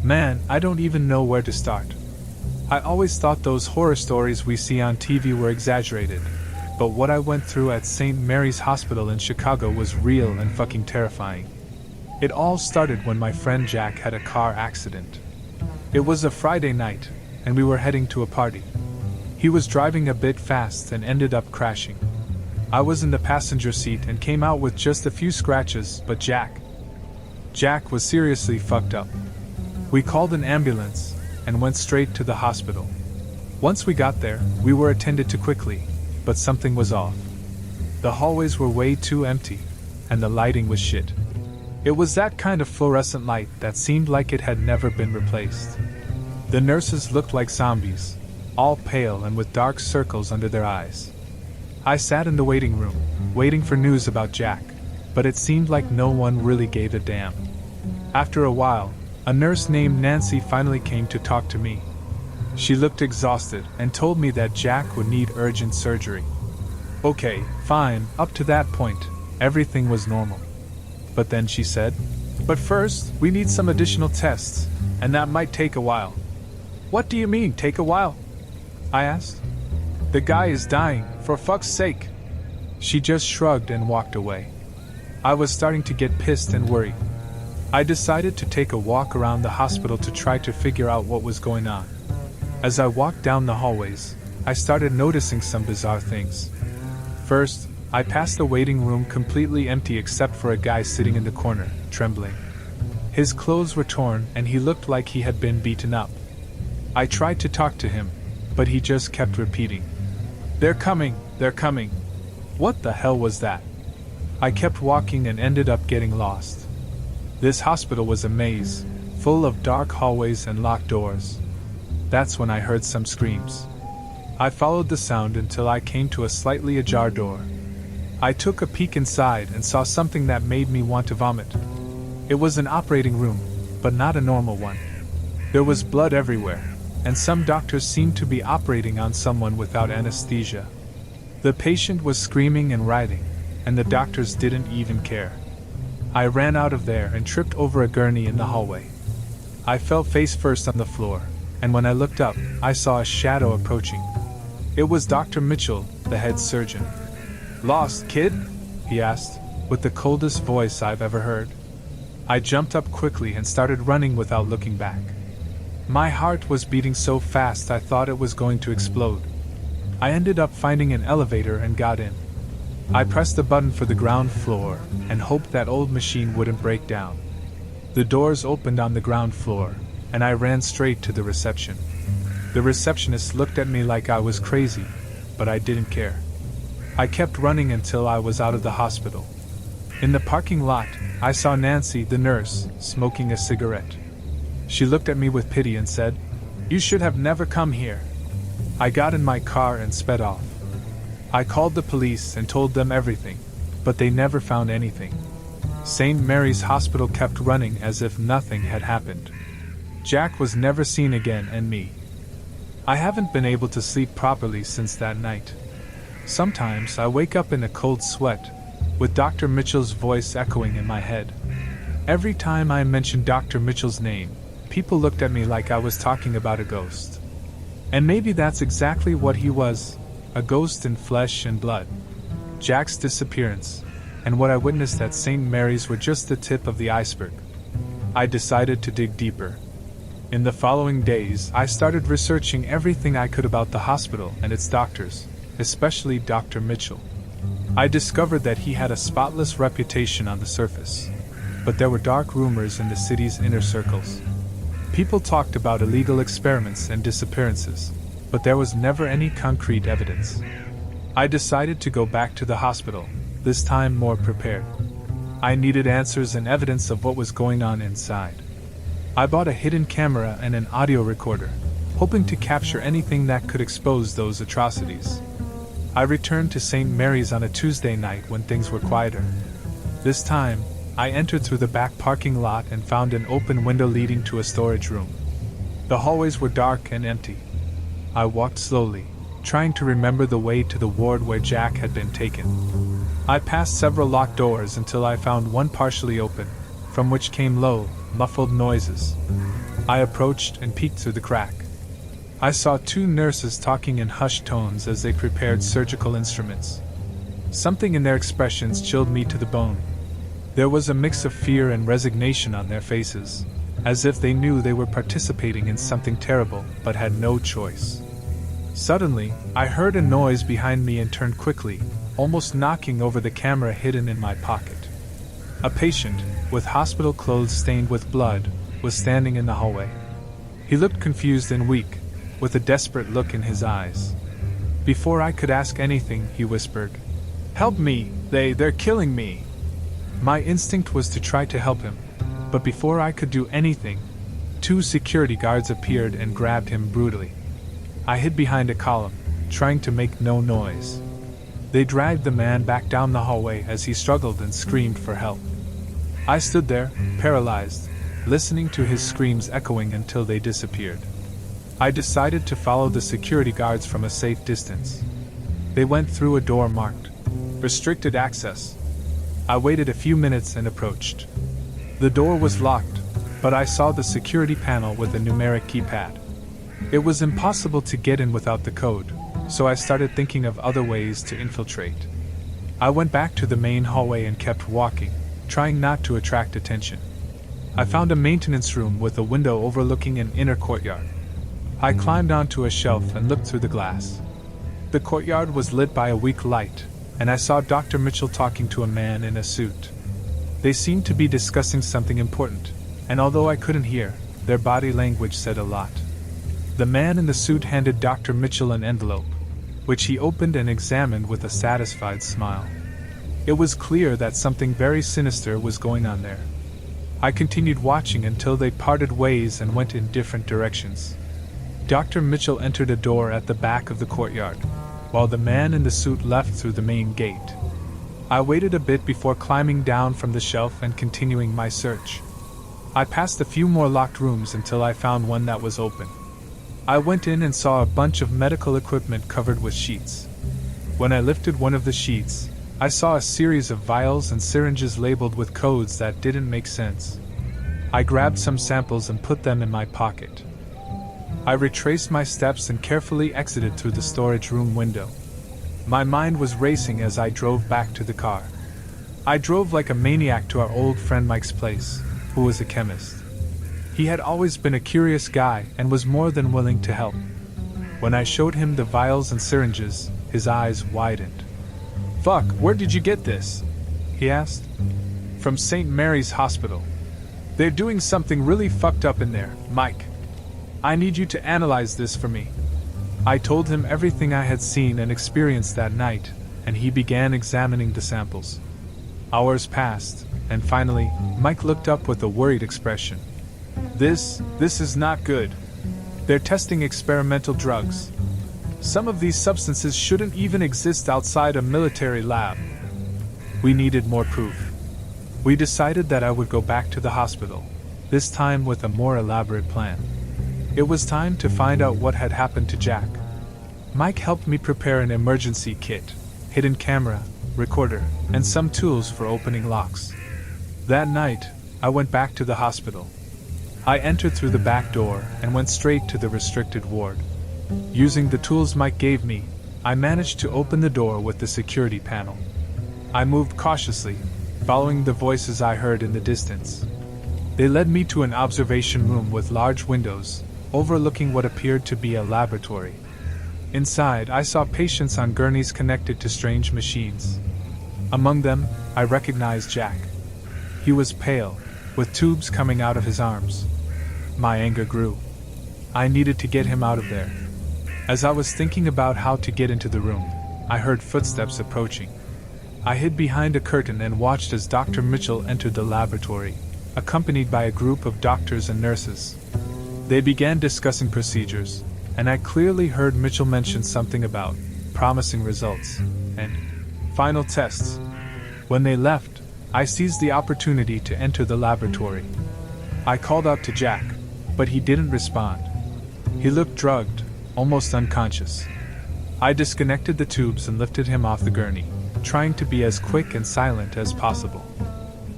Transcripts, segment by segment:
Man, I don't even know where to start. I always thought those horror stories we see on TV were exaggerated, but what I went through at St. Mary's Hospital in Chicago was real and fucking terrifying. It all started when my friend Jack had a car accident. It was a Friday night, and we were heading to a party. He was driving a bit fast and ended up crashing. I was in the passenger seat and came out with just a few scratches, but Jack was seriously fucked up. We called an ambulance and went straight to the hospital. Once we got there, we were attended to quickly, but something was off. The hallways were way too empty, and the lighting was shit. It was that kind of fluorescent light that seemed like it had never been replaced. The nurses looked like zombies, all pale and with dark circles under their eyes. I sat in the waiting room, waiting for news about Jack, but it seemed like no one really gave a damn. After a while, a nurse named Nancy finally came to talk to me. She looked exhausted and told me that Jack would need urgent surgery. Okay, fine, up to that point, everything was normal. But then she said, "But first, we need some additional tests, and that might take a while." "What do you mean, take a while?" I asked. "The guy is dying, for fuck's sake." She just shrugged and walked away. I was starting to get pissed and worried. I decided to take a walk around the hospital to try to figure out what was going on. As I walked down the hallways, I started noticing some bizarre things. First, I passed the waiting room completely empty except for a guy sitting in the corner, trembling. His clothes were torn and he looked like he had been beaten up. I tried to talk to him, but he just kept repeating, "They're coming, they're coming." What the hell was that? I kept walking and ended up getting lost. This hospital was a maze, full of dark hallways and locked doors. That's when I heard some screams. I followed the sound until I came to a slightly ajar door. I took a peek inside and saw something that made me want to vomit. It was an operating room, but not a normal one. There was blood everywhere, and some doctors seemed to be operating on someone without anesthesia. The patient was screaming and writhing, and the doctors didn't even care. I ran out of there and tripped over a gurney in the hallway. I fell face first on the floor, and when I looked up, I saw a shadow approaching. It was Dr. Mitchell, the head surgeon. "Lost, kid?" he asked, with the coldest voice I've ever heard. I jumped up quickly and started running without looking back. My heart was beating so fast I thought it was going to explode. I ended up finding an elevator and got in. I pressed the button for the ground floor and hoped that old machine wouldn't break down. The doors opened on the ground floor, and I ran straight to the reception. The receptionist looked at me like I was crazy, but I didn't care. I kept running until I was out of the hospital. In the parking lot, I saw Nancy, the nurse, smoking a cigarette. She looked at me with pity and said, "You should have never come here." I got in my car and sped off. I called the police and told them everything, but they never found anything. St. Mary's Hospital kept running as if nothing had happened. Jack was never seen again, and me. I haven't been able to sleep properly since that night. Sometimes I wake up in a cold sweat, with Dr. Mitchell's voice echoing in my head. Every time I mentioned Dr. Mitchell's name, people looked at me like I was talking about a ghost. And maybe that's exactly what he was, a ghost in flesh and blood. Jack's disappearance, and what I witnessed at St. Mary's were just the tip of the iceberg. I decided to dig deeper. In the following days, I started researching everything I could about the hospital and its doctors, especially Dr. Mitchell. I discovered that he had a spotless reputation on the surface, but there were dark rumors in the city's inner circles. People talked about illegal experiments and disappearances, but there was never any concrete evidence. I decided to go back to the hospital, this time more prepared. I needed answers and evidence of what was going on inside. I bought a hidden camera and an audio recorder, hoping to capture anything that could expose those atrocities. I returned to St. Mary's on a Tuesday night when things were quieter. This time, I entered through the back parking lot and found an open window leading to a storage room. The hallways were dark and empty. I walked slowly, trying to remember the way to the ward where Jack had been taken. I passed several locked doors until I found one partially open, from which came low, muffled noises. I approached and peeked through the crack. I saw two nurses talking in hushed tones as they prepared surgical instruments. Something in their expressions chilled me to the bone. There was a mix of fear and resignation on their faces, as if they knew they were participating in something terrible but had no choice. Suddenly, I heard a noise behind me and turned quickly, almost knocking over the camera hidden in my pocket. A patient, with hospital clothes stained with blood, was standing in the hallway. He looked confused and weak, with a desperate look in his eyes. Before I could ask anything, he whispered, "Help me, they're killing me." My instinct was to try to help him, but before I could do anything, two security guards appeared and grabbed him brutally. I hid behind a column, trying to make no noise. They dragged the man back down the hallway as he struggled and screamed for help. I stood there, paralyzed, listening to his screams echoing until they disappeared. I decided to follow the security guards from a safe distance. They went through a door marked "Restricted Access." I waited a few minutes and approached. The door was locked, but I saw the security panel with a numeric keypad. It was impossible to get in without the code, so I started thinking of other ways to infiltrate. I went back to the main hallway and kept walking, trying not to attract attention. I found a maintenance room with a window overlooking an inner courtyard. I climbed onto a shelf and looked through the glass. The courtyard was lit by a weak light, and I saw Dr. Mitchell talking to a man in a suit. They seemed to be discussing something important, and although I couldn't hear, their body language said a lot. The man in the suit handed Dr. Mitchell an envelope, which he opened and examined with a satisfied smile. It was clear that something very sinister was going on there. I continued watching until they parted ways and went in different directions. Dr. Mitchell entered a door at the back of the courtyard, while the man in the suit left through the main gate. I waited a bit before climbing down from the shelf and continuing my search. I passed a few more locked rooms until I found one that was open. I went in and saw a bunch of medical equipment covered with sheets. When I lifted one of the sheets, I saw a series of vials and syringes labeled with codes that didn't make sense. I grabbed some samples and put them in my pocket. I retraced my steps and carefully exited through the storage room window. My mind was racing as I drove back to the car. I drove like a maniac to our old friend Mike's place, who was a chemist. He had always been a curious guy and was more than willing to help. When I showed him the vials and syringes, his eyes widened. "Fuck, where did you get this?" he asked. "From St. Mary's Hospital. They're doing something really fucked up in there, Mike. I need you to analyze this for me." I told him everything I had seen and experienced that night, and he began examining the samples. Hours passed, and finally, Mike looked up with a worried expression. This is not good. They're testing experimental drugs. Some of these substances shouldn't even exist outside a military lab." We needed more proof. We decided that I would go back to the hospital, this time with a more elaborate plan. It was time to find out what had happened to Jack. Mike helped me prepare an emergency kit, hidden camera, recorder, and some tools for opening locks. That night, I went back to the hospital. I entered through the back door and went straight to the restricted ward. Using the tools Mike gave me, I managed to open the door with the security panel. I moved cautiously, following the voices I heard in the distance. They led me to an observation room with large windows, overlooking what appeared to be a laboratory. Inside, I saw patients on gurneys connected to strange machines. Among them, I recognized Jack. He was pale, with tubes coming out of his arms. My anger grew. I needed to get him out of there. As I was thinking about how to get into the room, I heard footsteps approaching. I hid behind a curtain and watched as Dr. Mitchell entered the laboratory, accompanied by a group of doctors and nurses. They began discussing procedures, and I clearly heard Mitchell mention something about promising results and final tests. When they left, I seized the opportunity to enter the laboratory. I called out to Jack, but he didn't respond. He looked drugged, almost unconscious. I disconnected the tubes and lifted him off the gurney, trying to be as quick and silent as possible.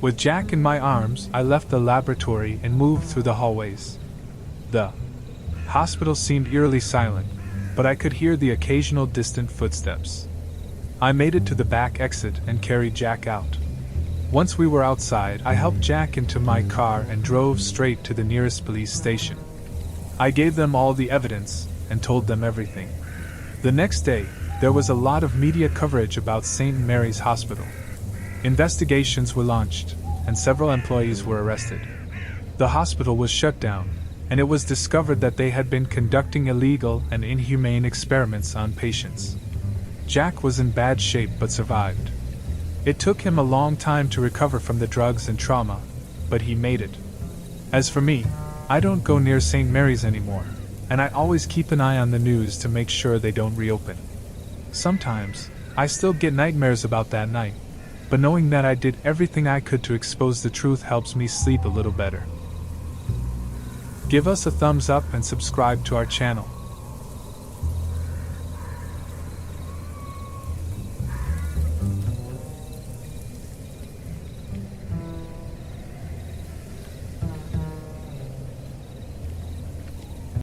With Jack in my arms, I left the laboratory and moved through the hallways. The hospital seemed eerily silent, but I could hear the occasional distant footsteps. I made it to the back exit and carried Jack out. Once we were outside, I helped Jack into my car and drove straight to the nearest police station. I gave them all the evidence and told them everything. The next day, there was a lot of media coverage about St. Mary's Hospital. Investigations were launched, and several employees were arrested. The hospital was shut down, and it was discovered that they had been conducting illegal and inhumane experiments on patients. Jack was in bad shape but survived. It took him a long time to recover from the drugs and trauma, but he made it. As for me, I don't go near St. Mary's anymore, and I always keep an eye on the news to make sure they don't reopen. Sometimes, I still get nightmares about that night, but knowing that I did everything I could to expose the truth helps me sleep a little better. Give us a thumbs up and subscribe to our channel.